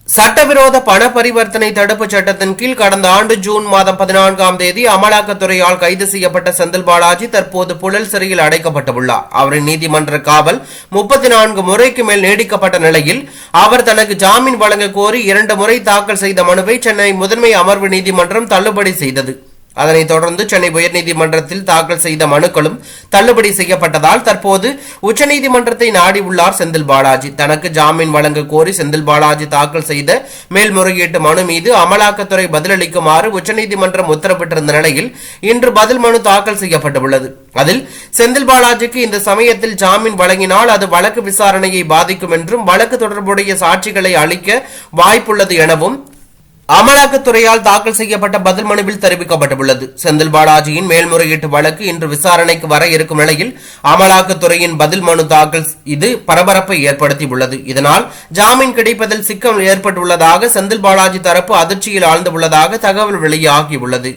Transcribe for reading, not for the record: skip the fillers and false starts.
சட்டவிரோத பண பரிவர்த்தனை தடுப்பு சட்டத்தின் கீழ் கடந்த ஆண்டு ஜூன் மாதம் 14ஆம் தேதி அமலாக்கத்துறையால் கைது செய்யப்பட்ட செந்தில் பாலாஜி தற்போது புழல் சிறையில் அடைக்கப்பட்டுள்ளார். அவரின் நீதிமன்ற காவல் 34 முறைக்கு மேல் நீடிக்கப்பட்ட நிலையில் அவர் தனக்கு ஜாமீன் வழங்க கோரி 2 முறை தாக்கல் செய்த மனுவை சென்னை முதன்மை அமர்வு நீதிமன்றம் தள்ளுபடி செய்தது. அதனைத் தொடர்ந்து சென்னை உயர்நீதிமன்றத்தில் தாக்கல் செய்த மனுக்களும் தள்ளுபடி செய்யப்பட்டதால் தற்போது உச்சநீதிமன்றத்தை நாடியுள்ளார் செந்தில் பாலாஜி. தனக்கு ஜாமீன் வழங்க கோரி செந்தில் பாலாஜி தாக்கல் செய்த மேல்முறையீட்டு மனு மீது அமலாக்கத்துறை பதிலளிக்குமாறு உச்சநீதிமன்றம் உத்தரவிட்டிருந்த நிலையில் இன்று பதில் மனு தாக்கல் செய்யப்பட்டுள்ளது. அதில் செந்தில் பாலாஜிக்கு இந்த சமயத்தில் ஜாமீன் வழங்கினால் அது வழக்கு விசாரணையை பாதிக்கும் என்றும் வழக்கு தொடர்புடைய சாட்சிகளை அளிக்க வாய்ப்புள்ளது எனவும் அமலாக்கத்துறையால் தாக்கல் செய்யப்பட்ட பதில் மனுவில் தெரிவிக்கப்பட்டுள்ளது. செந்தில் பாலாஜியின் மேல்முறையீட்டு வழக்கு இன்று விசாரணைக்கு வர இருக்கும் நிலையில் அமலாக்கத்துறையின் பதில் மனு தாக்கல் இது பரபரப்பை ஏற்படுத்தியுள்ளது. இதனால் ஜாமீன் கிடைப்பதில் சிக்கல் ஏற்பட்டுள்ளதாக செந்தில் பாலாஜி தரப்பு அதிர்ச்சியில் ஆழ்ந்துள்ளதாக தகவல் வெளியாகியுள்ளது.